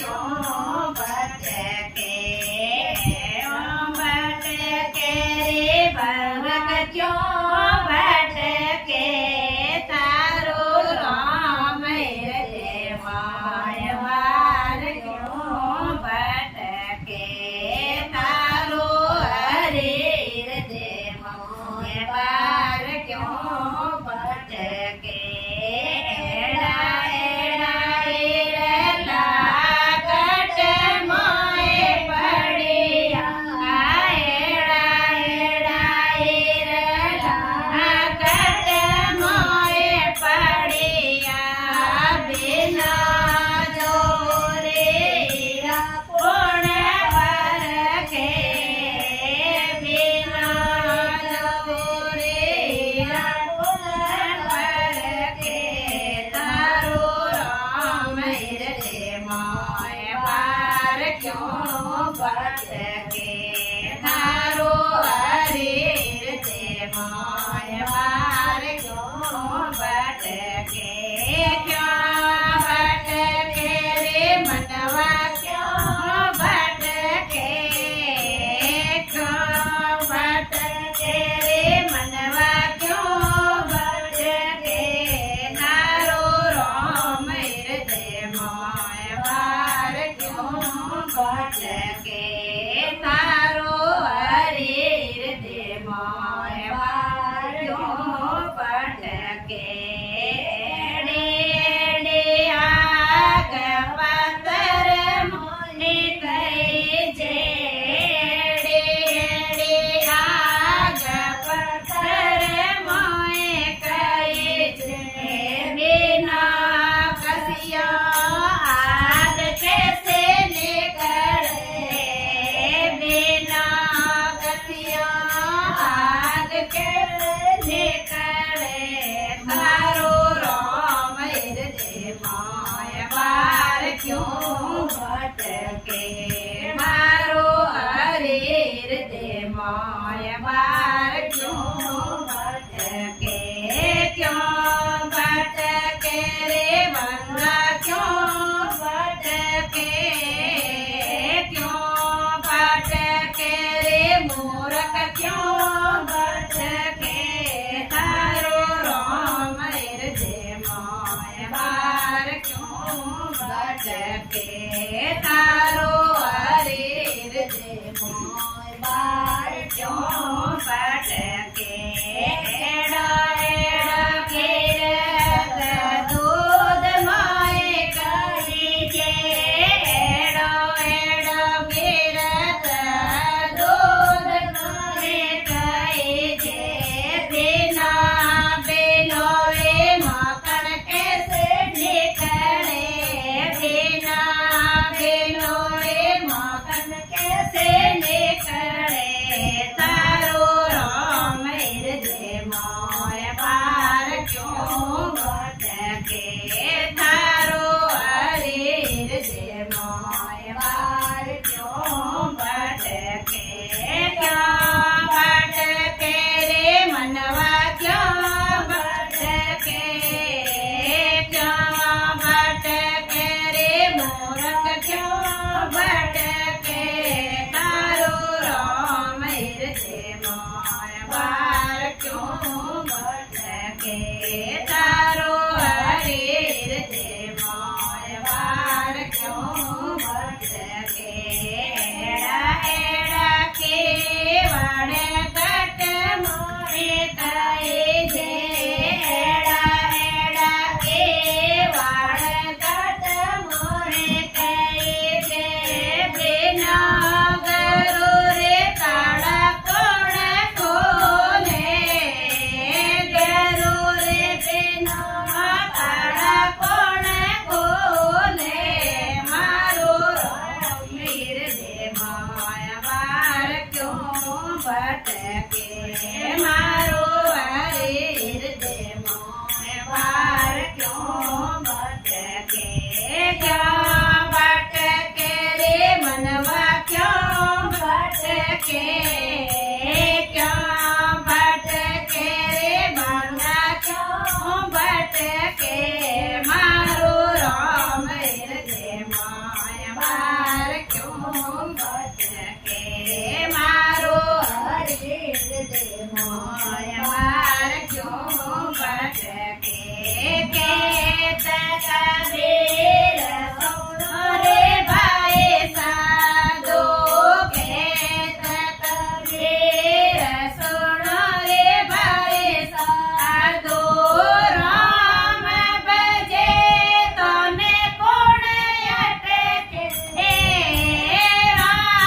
क्यों भटके रे बालक क्यों भटके तारो राम रे माय बार क्यों भटके तारो हरे रे माय बार क्यों भटके भटके तारो हरे रे माय बार क्यों भटके क्यों भटके रे मनवा क्यों भटके क्यों भटके रे मनवा क्यों भटके तारो राम रे माय बार क्यों भटके तारो हरे रे माय बार क्यों भटके रे आग पतर मोने कहे जे रे आग पतर मोए कहे जे बिना कसिया आग कैसे निकले बिना कसिया आग कैसे निकले तारो राम रे माय बार क्यों भटके मारो हरे रे माय बार क्यों भटके क्यों भटके रे बंगा क्यों भटके क्यों भटके रे मूर्ख क्यों भटके तारो राम रे माय बार क्यों भटके तारो हरे रे माय बार क्यों भटके दूध माय कही जे दूध माय कही जे बिना बेलोए माखन कैसे निकले बिना અટકે કે તકા